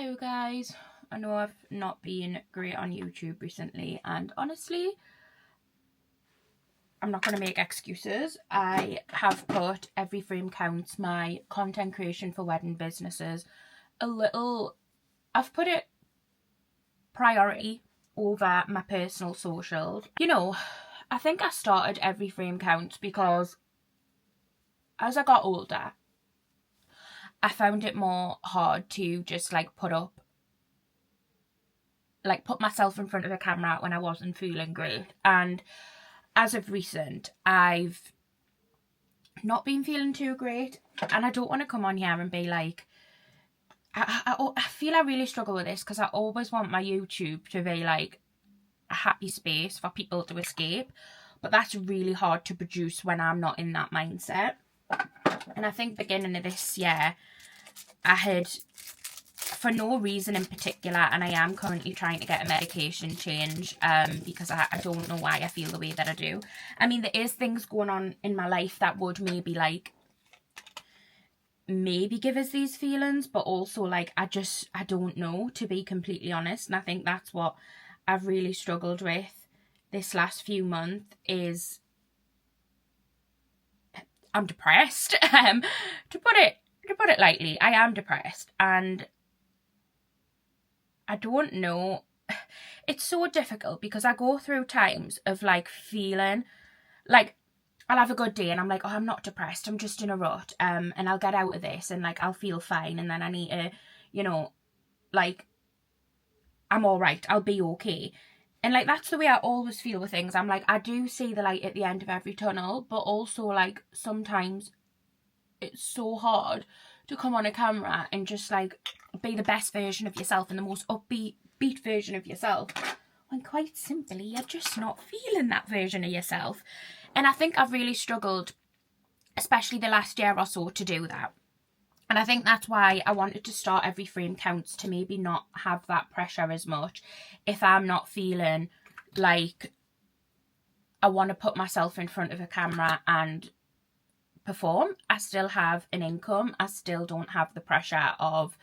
Hello guys, I know I've not been great on YouTube recently, and honestly I'm not going to make excuses. I have put Every Frame Counts, my content creation for wedding businesses, I've put it priority over my personal socials. You know, I think I started Every Frame Counts because as I got older I found it more hard to just put myself in front of a camera when I wasn't feeling great. And as of recent, I've not been feeling too great, and I don't want to come on here and be like, I feel I really struggle with this because I always want my YouTube to be like a happy space for people to escape, but that's really hard to produce when I'm not in that mindset. And I think beginning of this year I had, for no reason in particular, and I am currently trying to get a medication change because I don't know why I feel the way that I do. I mean, there is things going on in my life that would maybe give us these feelings, but also I don't know, to be completely honest. And I think that's what I've really struggled with this last few months is I'm depressed. To put it lightly, I am depressed, and I don't know. It's so difficult because I go through times of feeling like I'll have a good day and I'm like, oh, I'm not depressed, I'm just in a rut, and I'll get out of this and I'll feel fine, and then I need to, I'm all right, I'll be okay. And that's the way I always feel with things. I'm I do see the light at the end of every tunnel, but also sometimes it's so hard to come on a camera and just be the best version of yourself and the most upbeat version of yourself when quite simply you're just not feeling that version of yourself. And I think I've really struggled, especially the last year or so, to do that. And I think that's why I wanted to start Every Frame Counts, to maybe not have that pressure as much. If I'm not feeling like I want to put myself in front of a camera and perform, I still have an income. I still don't have the pressure of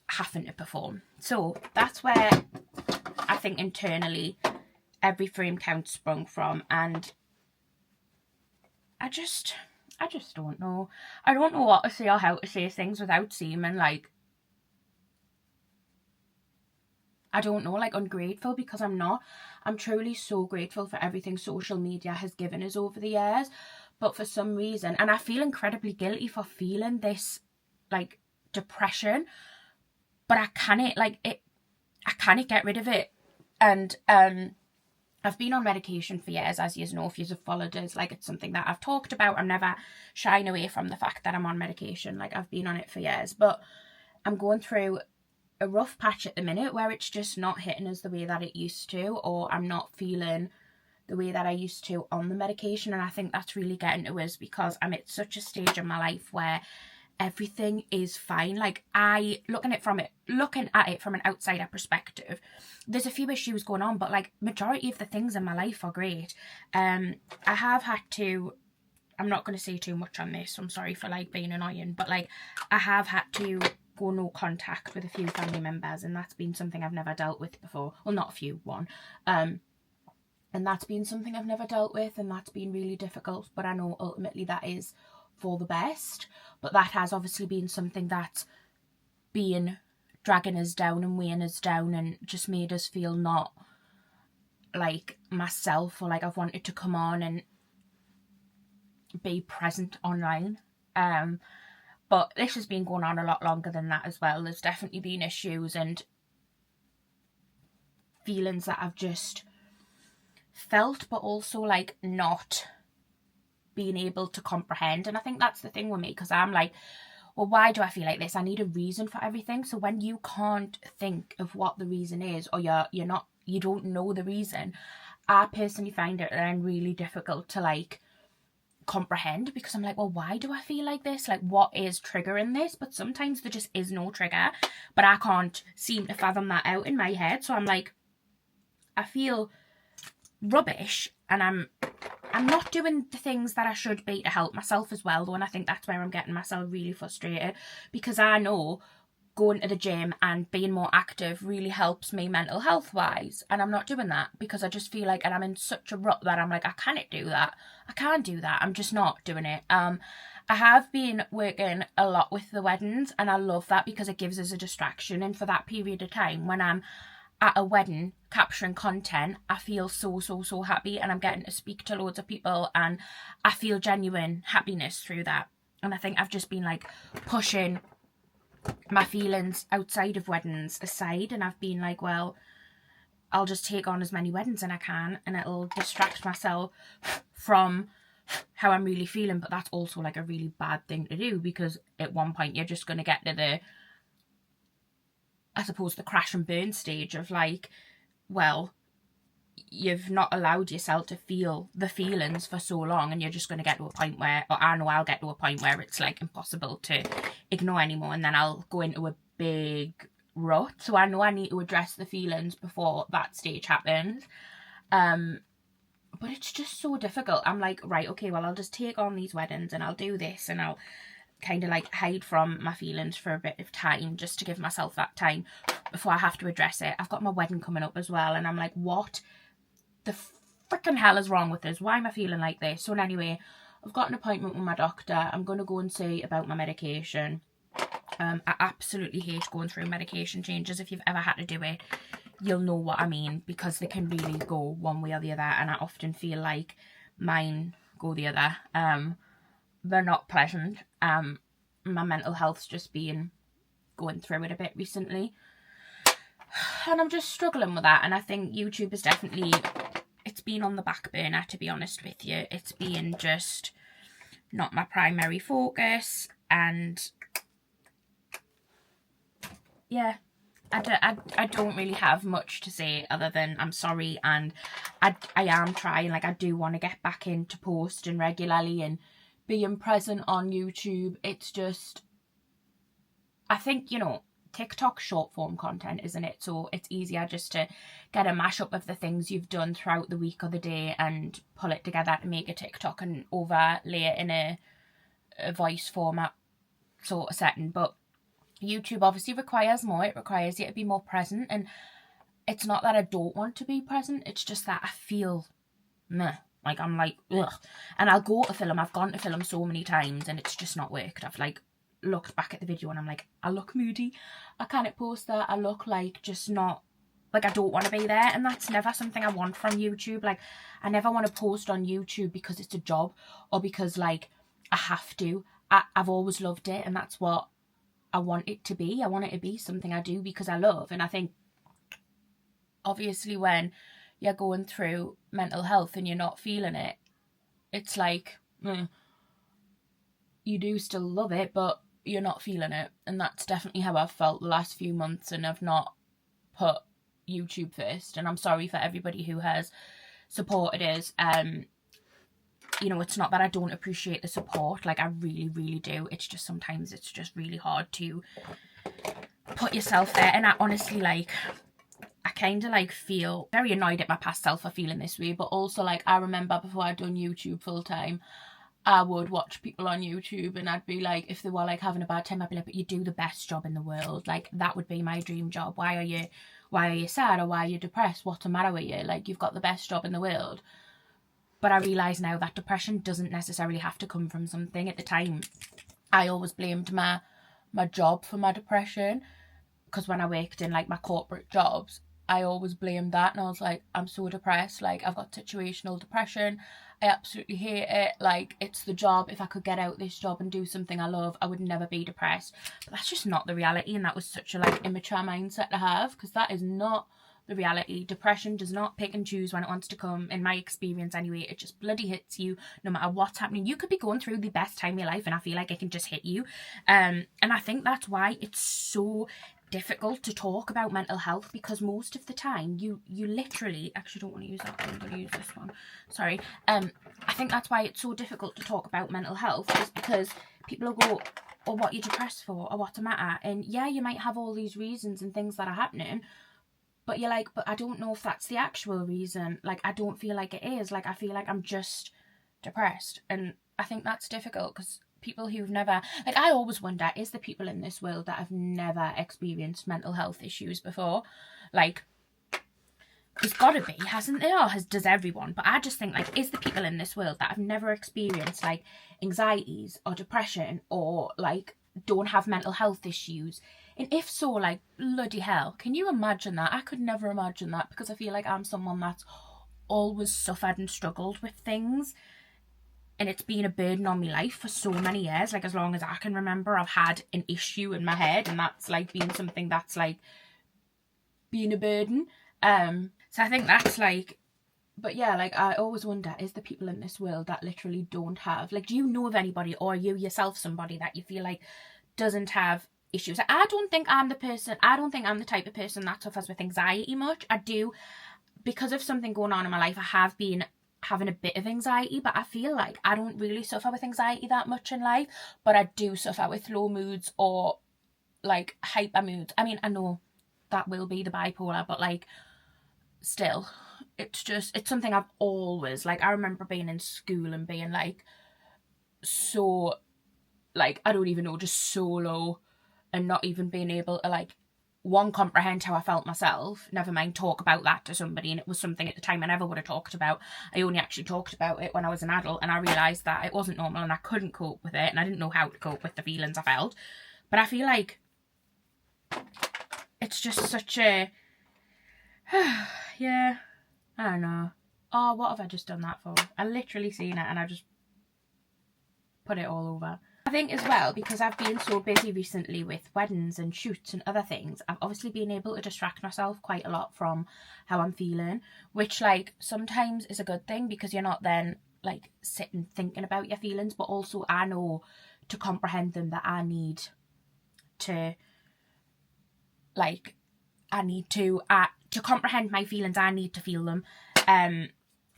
having to perform. So that's where I think internally Every Frame Counts sprung from. And I just don't know. I don't know what to say or how to say things without seeming I don't know, ungrateful, because I'm not. I'm truly so grateful for everything social media has given us over the years. But for some reason, and I feel incredibly guilty for feeling this depression, but I can't get rid of it. And I've been on medication for years, as you know, if you've followed us. It's something that I've talked about. I'm never shying away from the fact that I'm on medication. I've been on it for years, but I'm going through a rough patch at the minute where it's just not hitting us the way that it used to, or I'm not feeling the way that I used to on the medication. And I think that's really getting to us because I'm at such a stage in my life where everything is fine. Looking at it from an outsider perspective, there's a few issues going on, but majority of the things in my life are great. I have had to, I'm not going to say too much on this, I'm sorry for being annoying, but I have had to go no contact with a few family members, and that's been something I've never dealt with before. Well, not a few, one. And that's been something I've never dealt with, and that's been really difficult, but I know ultimately that is for the best. But that has obviously been something that's been dragging us down and weighing us down and just made us feel not like myself, or I've wanted to come on and be present online. But this has been going on a lot longer than that as well. There's definitely been issues and feelings that I've just felt, but also not being able to comprehend. And I think that's the thing with me, because I'm well, why do I feel like this? I need a reason for everything. So when you can't think of what the reason is, or you don't know the reason, I personally find it then really difficult to comprehend, because I'm well, why do I feel like this? What is triggering this? But sometimes there just is no trigger, but I can't seem to fathom that out in my head. So I'm I feel rubbish, and I'm not doing the things that I should be to help myself as well, though. And I think that's where I'm getting myself really frustrated, because I know going to the gym and being more active really helps me mental health wise, and I'm not doing that because I just feel like, and I'm in such a rut that I'm like, I can't do that, I'm just not doing it. I have been working a lot with the weddings, and I love that because it gives us a distraction, and for that period of time when I'm at a wedding capturing content, I feel so happy, and I'm getting to speak to loads of people, and I feel genuine happiness through that. And I think I've just been like pushing my feelings outside of weddings aside, and I've been like, well, I'll just take on as many weddings as I can, and it'll distract myself from how I'm really feeling. But that's also like a really bad thing to do, because at one point you're just going to get to the, I suppose, the crash and burn stage of like, well, you've not allowed yourself to feel the feelings for so long, and you're just going to get to a point where, or I know I'll get to a point where it's like impossible to ignore anymore, and then I'll go into a big rut. So I know I need to address the feelings before that stage happens. But it's just so difficult. I'm like, right, okay, well, I'll just take on these weddings and I'll do this, and I'll kind of like hide from my feelings for a bit of time just to give myself that time before I have to address it. I've got my wedding coming up as well, and I'm like, what the freaking hell is wrong with this? Why am I feeling like this? So anyway, I've got an appointment with my doctor. I'm going to go and see about my medication. I absolutely hate going through medication changes. If you've ever had to do it, you'll know what I mean, because they can really go one way or the other, and I often feel like mine go the other. They're not pleasant. My mental health's just been going through it a bit recently, and I'm just struggling with that. And I think YouTube is definitely, it's been on the back burner, to be honest with you. It's been just not my primary focus, and yeah, I don't really have much to say other than I'm sorry, and I am trying. Like, I do want to get back into posting regularly and being present on YouTube. It's just, I think, you know, TikTok short form content, isn't it? So it's easier just to get a mashup of the things you've done throughout the week or the day and pull it together to make a TikTok and overlay it in a voice format sort of setting. But YouTube obviously requires more. It requires you to be more present, and it's not that I don't want to be present, it's just that I feel meh. Like, I'm like, ugh. And I'll go to film. I've gone to film so many times and it's just not worked. I've like looked back at the video and I'm like, I look moody. I can't post that. I look like just not, like I don't want to be there. And that's never something I want from YouTube. Like, I never want to post on YouTube because it's a job or because like I have to. I've always loved it, and that's what I want it to be. I want it to be something I do because I love. And I think obviously when you're going through mental health and you're not feeling it, it's like, you do still love it, but you're not feeling it. And that's definitely how I've felt the last few months, and I've not put YouTube first. And I'm sorry for everybody who has supported us. You know, it's not that I don't appreciate the support. Like, I really do. It's just sometimes it's just really hard to put yourself there. And I honestly, like, I kind of like feel very annoyed at my past self for feeling this way. But also, like, I remember before I'd done YouTube full time, I would watch people on YouTube and I'd be like, if they were like having a bad time, I'd be like, but you do the best job in the world. Like, that would be my dream job. Why are you sad, or why are you depressed? What's the matter with you? Like, you've got the best job in the world. But I realise now that depression doesn't necessarily have to come from something. At the time, I always blamed my job for my depression, because when I worked in like my corporate jobs, I always blamed that, and I was like, I'm so depressed, like I've got situational depression, I absolutely hate it, like it's the job. If I could get out this job and do something I love, I would never be depressed. But that's just not the reality, and that was such a like immature mindset to have, because that is not the reality. Depression does not pick and choose when it wants to come, in my experience anyway. It just bloody hits you no matter what's happening. You could be going through the best time of your life and I feel like it can just hit you, and I think that's why it's so difficult to talk about mental health, because most of the time you literally, actually don't want to use that one, I'm going to use this one, sorry. I think that's why it's so difficult to talk about mental health, is because people will go, or what you're depressed for, or what's the matter? And yeah, you might have all these reasons and things that are happening, but you're like, but I don't know if that's the actual reason. Like, I don't feel like it is. Like, I feel like I'm just depressed. And I think that's difficult, because people who've never, like, I always wonder, is there people in this world that have never experienced mental health issues before? Like, there's gotta be, hasn't there? Or does everyone? But I just think, like, is there people in this world that have never experienced, like, anxieties or depression, or, like, don't have mental health issues? And if so, like, bloody hell, can you imagine that? I could never imagine that, because I feel like I'm someone that's always suffered and struggled with things, and it's been a burden on my life for so many years. Like, as long as I can remember, I've had an issue in my head, and that's, like, been something that's, like, been a burden. So I think that's, like, but yeah, like, I always wonder, is there people in this world that literally don't have, like, do you know of anybody, or are you yourself somebody that you feel like doesn't have issues? I don't think I'm the type of person that suffers with anxiety much. I do, because of something going on in my life, I have been having a bit of anxiety, but I feel like I don't really suffer with anxiety that much in life, but I do suffer with low moods or, like, hyper moods. I mean, I know that will be the bipolar, but, like, still, it's something I've always, like, I remember being in school and being, like, so, like, I don't even know, just so low, and not even being able to, like, one, comprehend how I felt myself, never mind talk about that to somebody. And it was something at the time I never would have talked about. I only actually talked about it when I was an adult, and I realised that it wasn't normal and I couldn't cope with it, and I didn't know how to cope with the feelings I felt. But I feel like it's just such a yeah, I don't know. Oh, what have I just done that for? I literally seen it and I just put it all over. I think as well, because I've been so busy recently with weddings and shoots and other things, I've obviously been able to distract myself quite a lot from how I'm feeling, which, like, sometimes is a good thing, because you're not then, like, sitting thinking about your feelings, but also I know to comprehend them that I need to, like, to comprehend my feelings, I need to feel them,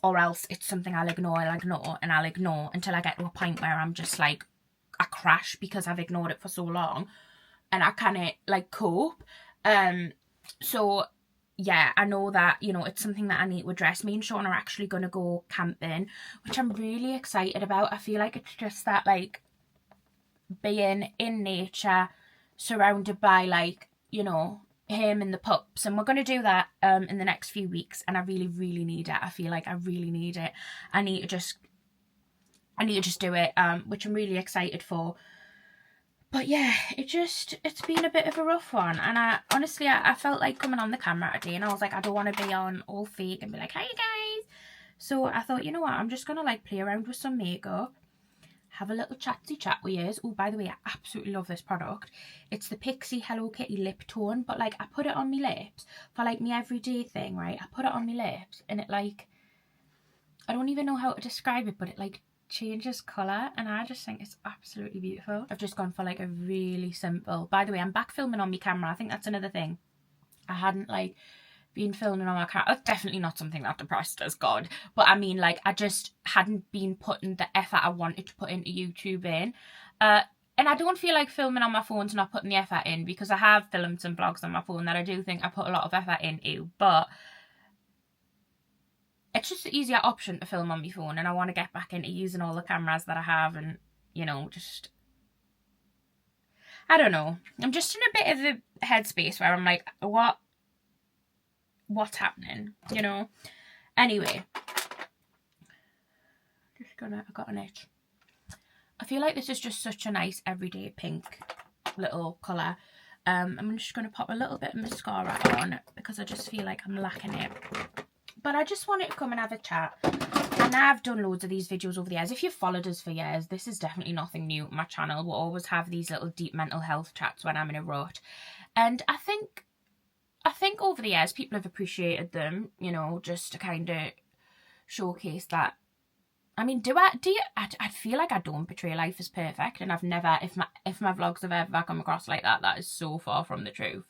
or else it's something I'll ignore until I get to a point where I'm just, like, I crash because I've ignored it for so long, and I can't, like, cope. So yeah, I know that, you know, it's something that I need to address. Me and Sean are actually going to go camping, which I'm really excited about. I feel like it's just that, like, being in nature, surrounded by, like, you know, him and the pups, and we're going to do that in the next few weeks, and I really, really need it. I feel like I really need it. I need to just do it, which I'm really excited for. But yeah, it's been a bit of a rough one, and I honestly felt like coming on the camera today, and I was like, I don't want to be on all fake and be like, hi guys. So I thought, you know what, I'm just gonna, like, play around with some makeup, have a little chatty chat with you. Oh, by the way, I absolutely love this product. It's the Pixie Hello Kitty lip tone, but, like, I put it on my lips for, like, my everyday thing, right? I put it on my lips, and it, like, I don't even know how to describe it, but it, like, changes colour, and I just think it's absolutely beautiful. I've just gone for, like, a really simple, by the way, I'm back filming on my camera. I think that's another thing. I hadn't, like, been filming on my camera. That's definitely not something that depressed us, God. But I mean, like, I just hadn't been putting the effort I wanted to put into YouTube in. And I don't feel like filming on my phone's not putting the effort in, because I have filmed some vlogs on my phone that I do think I put a lot of effort into, but it's just an easier option to film on my phone, and I want to get back into using all the cameras that I have, and, you know, just, I don't know. I'm just in a bit of a headspace where I'm like, what's happening, you know? Anyway, I got an itch. I feel like this is just such a nice everyday pink little colour. I'm just going to pop a little bit of mascara on, because I just feel like I'm lacking it. But I just wanted to come and have a chat. And I've done loads of these videos over the years. If you've followed us for years, this is definitely nothing new on my channel. We'll always have these little deep mental health chats when I'm in a rut. And I think over the years people have appreciated them, you know, just to kind of showcase that. I mean, I feel like I don't portray life as perfect, and I've never, if my vlogs have ever come across like that, that is so far from the truth.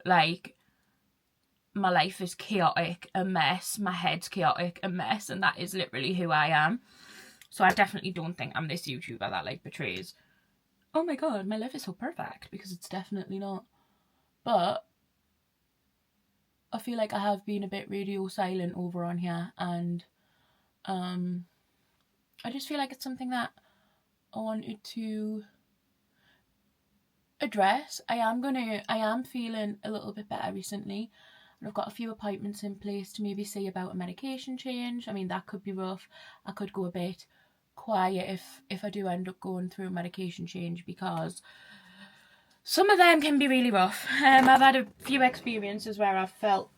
Like, my life is chaotic, a mess, my head's chaotic, a mess, and that is literally who I am. So I definitely don't think I'm this YouTuber that, like, portrays, oh my god, my life is so perfect, because it's definitely not. But I feel like I have been a bit radio silent over on here, and I just feel like it's something that I wanted to address. I am feeling a little bit better recently, and I've got a few appointments in place to maybe see about a medication change. I mean, that could be rough. I could go a bit quiet if I do end up going through a medication change, because some of them can be really rough. I've had a few experiences where I've felt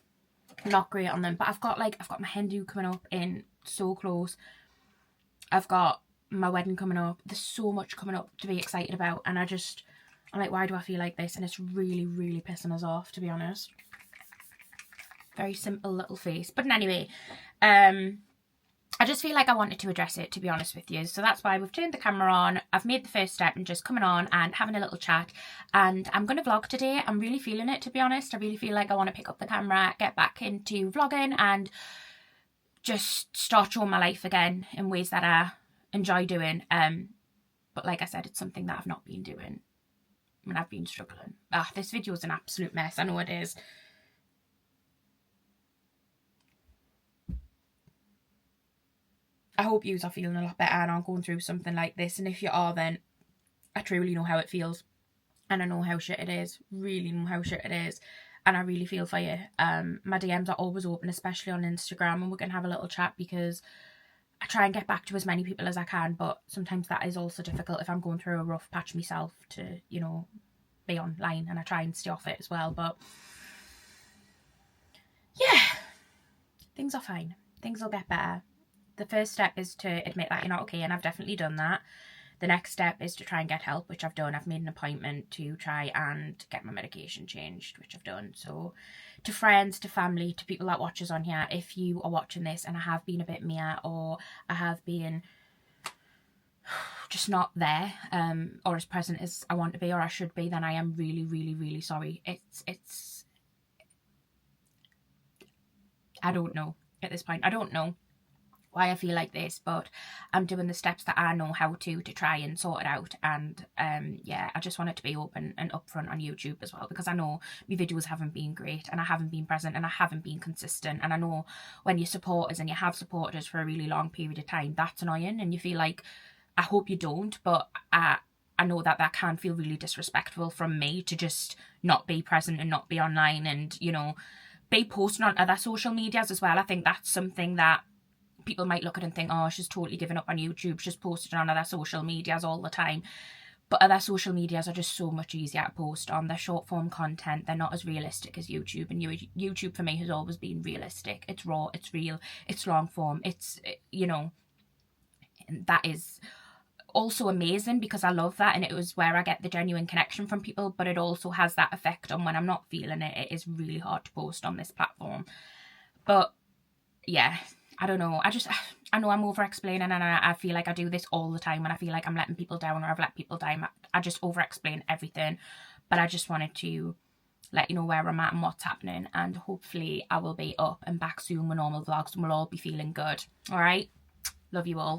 not great on them, but I've got my hen do coming up in so close. I've got my wedding coming up. There's so much coming up to be excited about, and I'm like, why do I feel like this? And it's really, really pissing us off, to be honest. Very simple little face. But anyway, I just feel like I wanted to address it, to be honest with you. So that's why we've turned the camera on. I've made the first step and just coming on and having a little chat. And I'm going to vlog today. I'm really feeling it, to be honest. I really feel like I want to pick up the camera, get back into vlogging and just start showing my life again in ways that I enjoy doing. But like I said, it's something that I've not been doing. I mean, I've been struggling. This video is an absolute mess. I know it is. I hope yous are feeling a lot better and aren't going through something like this. And if you are, then I truly know how it feels. And I know how shit it is. Really know how shit it is. And I really feel for you. My DMs are always open, especially on Instagram. And we're going to have a little chat, because I try and get back to as many people as I can. But sometimes that is also difficult if I'm going through a rough patch myself to, you know, be online. And I try and stay off it as well. But yeah, things are fine. Things will get better. The first step is to admit that you're not okay, and I've definitely done that. The next step is to try and get help, which I've done. I've made an appointment to try and get my medication changed, which I've done. So to friends, to family, to people that watch us on here, if you are watching this and I have been a bit meh, or I have been just not there, or as present as I want to be or I should be, then I am really, really, really sorry. It's I don't know at this point. I don't know why I feel like this, but I'm doing the steps that I know how to try and sort it out. And yeah, I just want it to be open and upfront on YouTube as well, because I know my videos haven't been great and I haven't been present and I haven't been consistent. And I know when you support us and you have supported us for a really long period of time, that's annoying, and you feel like, I hope you don't, but I know that can feel really disrespectful from me to just not be present and not be online and, you know, be posting on other social medias as well. I think that's something that people might look at and think, oh, she's totally given up on YouTube, she's posted on other social medias all the time. But other social medias are just so much easier to post on. They're short form content, they're not as realistic as YouTube. And YouTube for me has always been realistic. It's raw, it's real, it's long form, it's, you know, that is also amazing, because I love that, and it was where I get the genuine connection from people. But it also has that effect on when I'm not feeling it. It is really hard to post on this platform. But yeah, I don't know. I know I'm over explaining, and I feel like I do this all the time, and I feel like I'm letting people down, or I've let people down. I just over explain everything. But I just wanted to let you know where I'm at and what's happening, and hopefully I will be up and back soon with normal vlogs and we'll all be feeling good. All right, love you all.